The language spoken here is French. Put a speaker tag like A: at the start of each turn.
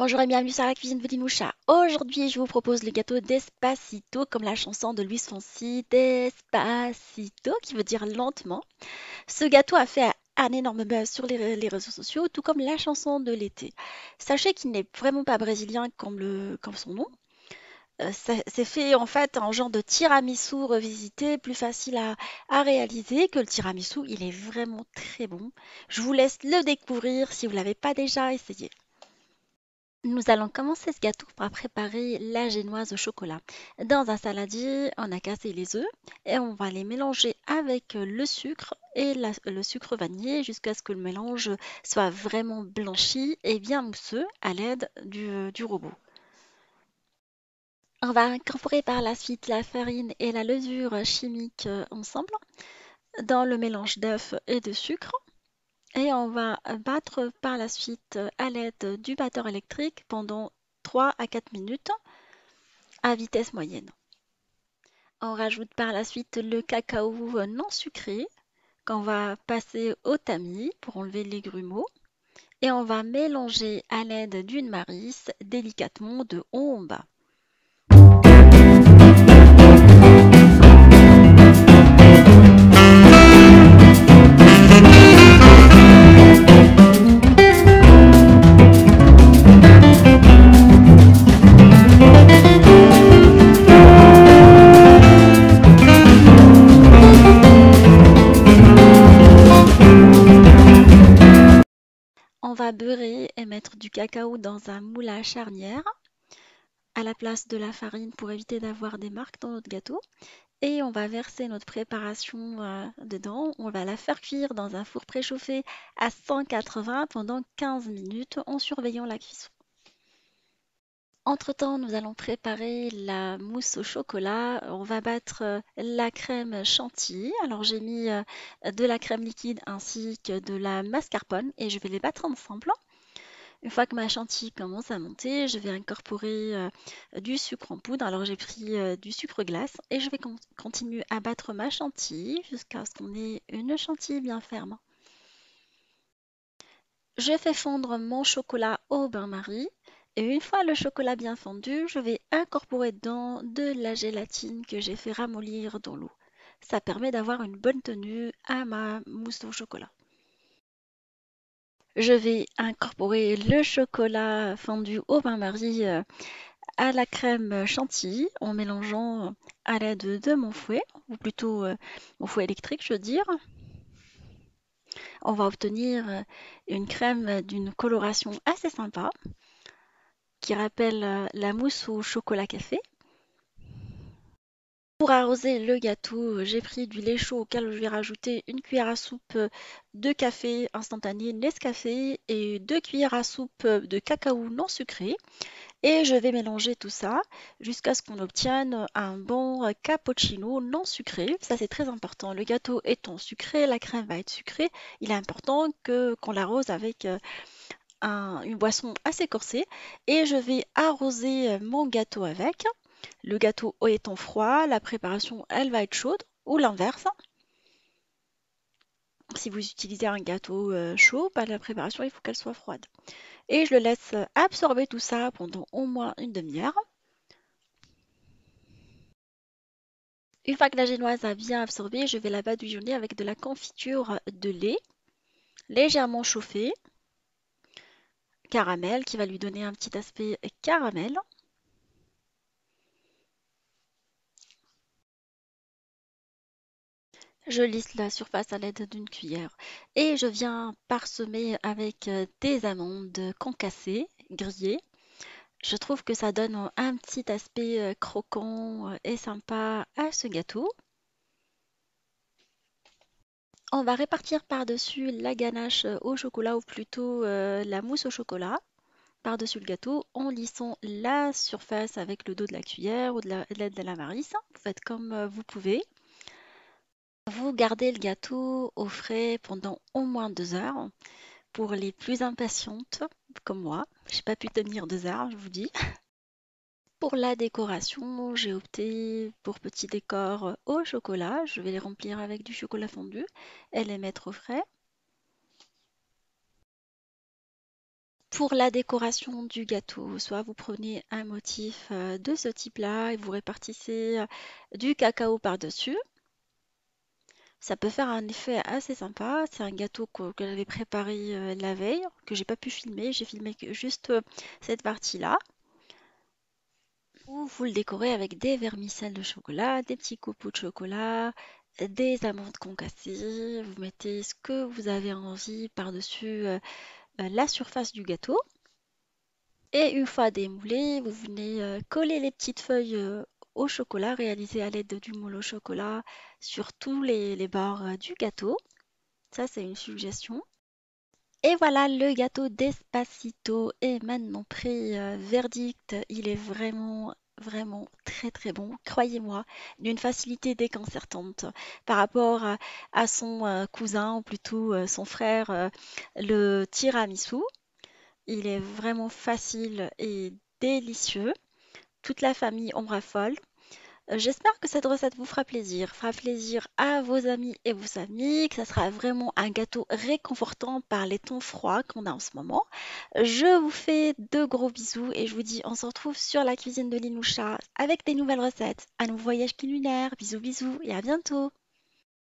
A: Bonjour et bienvenue sur la cuisine de Moucha. Aujourd'hui, je vous propose le gâteau Despacito, comme la chanson de Luis Fonsi, Despacito, qui veut dire lentement. Ce gâteau a fait un énorme buzz sur les réseaux sociaux, tout comme la chanson de l'été. Sachez qu'il n'est vraiment pas brésilien comme son nom. C'est fait en fait en genre de tiramisu revisité, plus facile à réaliser que le tiramisu. Il est vraiment très bon. Je vous laisse le découvrir si vous ne l'avez pas déjà essayé. Nous allons commencer ce gâteau par préparer la génoise au chocolat. Dans un saladier, on a cassé les œufs et on va les mélanger avec le sucre et le sucre vanillé jusqu'à ce que le mélange soit vraiment blanchi et bien mousseux à l'aide du robot. On va incorporer par la suite la farine et la levure chimique ensemble dans le mélange d'œufs et de sucre. Et on va battre par la suite à l'aide du batteur électrique pendant 3 à 4 minutes à vitesse moyenne. On rajoute par la suite le cacao non sucré qu'on va passer au tamis pour enlever les grumeaux. Et on va mélanger à l'aide d'une marisse délicatement de haut en bas. On va beurrer et mettre du cacao dans un moule à charnière à la place de la farine pour éviter d'avoir des marques dans notre gâteau. Et on va verser notre préparation dedans. On va la faire cuire dans un four préchauffé à 180 pendant 15 minutes en surveillant la cuisson. Entre-temps, nous allons préparer la mousse au chocolat. On va battre la crème chantilly. Alors j'ai mis de la crème liquide ainsi que de la mascarpone et je vais les battre ensemble. Une fois que ma chantilly commence à monter, je vais incorporer du sucre en poudre. Alors j'ai pris du sucre glace et je vais continuer à battre ma chantilly jusqu'à ce qu'on ait une chantilly bien ferme. Je fais fondre mon chocolat au bain-marie et une fois le chocolat bien fondu, je vais incorporer dedans de la gélatine que j'ai fait ramollir dans l'eau. Ça permet d'avoir une bonne tenue à ma mousse au chocolat. Je vais incorporer le chocolat fondu au bain-marie à la crème chantilly en mélangeant à l'aide de mon fouet, ou plutôt mon fouet électrique, je veux dire. On va obtenir une crème d'une coloration assez sympa qui rappelle la mousse au chocolat café. Pour arroser le gâteau, j'ai pris du lait chaud auquel je vais rajouter une cuillère à soupe de café instantané Nescafé et 2 cuillères à soupe de cacao non sucré. Et je vais mélanger tout ça jusqu'à ce qu'on obtienne un bon cappuccino non sucré. Ça, c'est très important. Le gâteau étant sucré, la crème va être sucrée. Il est important qu'on l'arrose avec une boisson assez corsée. Et je vais arroser mon gâteau avec. Le gâteau étant froid, la préparation, elle va être chaude ou l'inverse. Si vous utilisez un gâteau chaud, la préparation, il faut qu'elle soit froide. Et je le laisse absorber tout ça pendant au moins une demi-heure. Une fois que la génoise a bien absorbé, je vais la badigeonner avec de la confiture de lait légèrement chauffée, caramel, qui va lui donner un petit aspect caramel. Je lisse la surface à l'aide d'une cuillère et je viens parsemer avec des amandes concassées, grillées. Je trouve que ça donne un petit aspect croquant et sympa à ce gâteau. On va répartir par-dessus la ganache au chocolat ou plutôt la mousse au chocolat par-dessus le gâteau en lissant la surface avec le dos de la cuillère ou de l'aide de la marisse. Vous faites comme vous pouvez. Vous gardez le gâteau au frais pendant au moins 2 heures. Pour les plus impatientes, comme moi, j'ai pas pu tenir 2 heures, je vous dis. Pour la décoration, j'ai opté pour petits décors au chocolat. Je vais les remplir avec du chocolat fondu et les mettre au frais. Pour la décoration du gâteau, soit vous prenez un motif de ce type-là et vous répartissez du cacao par-dessus. Ça peut faire un effet assez sympa. C'est un gâteau que j'avais préparé la veille, que j'ai pas pu filmer. J'ai filmé que juste cette partie-là. Ou vous le décorez avec des vermicelles de chocolat, des petits copeaux de chocolat, des amandes concassées. Vous mettez ce que vous avez envie par-dessus la surface du gâteau. Et une fois démoulé, vous venez coller les petites feuilles au chocolat réalisées à l'aide du moule au chocolat sur tous les bords du gâteau. Ça, c'est une suggestion. Et voilà, le gâteau Despacito est maintenant prêt. Verdict, il est vraiment, vraiment très très bon. Croyez-moi, d'une facilité déconcertante par rapport à son cousin, ou plutôt son frère, le tiramisu. Il est vraiment facile et délicieux. Toute la famille en raffole. J'espère que cette recette vous fera plaisir à vos amis et vos amis, que ça sera vraiment un gâteau réconfortant par les temps froids qu'on a en ce moment. Je vous fais de gros bisous et je vous dis on se retrouve sur la cuisine de Linoucha avec des nouvelles recettes, un nouveau voyage culinaire. Bisous bisous et à bientôt.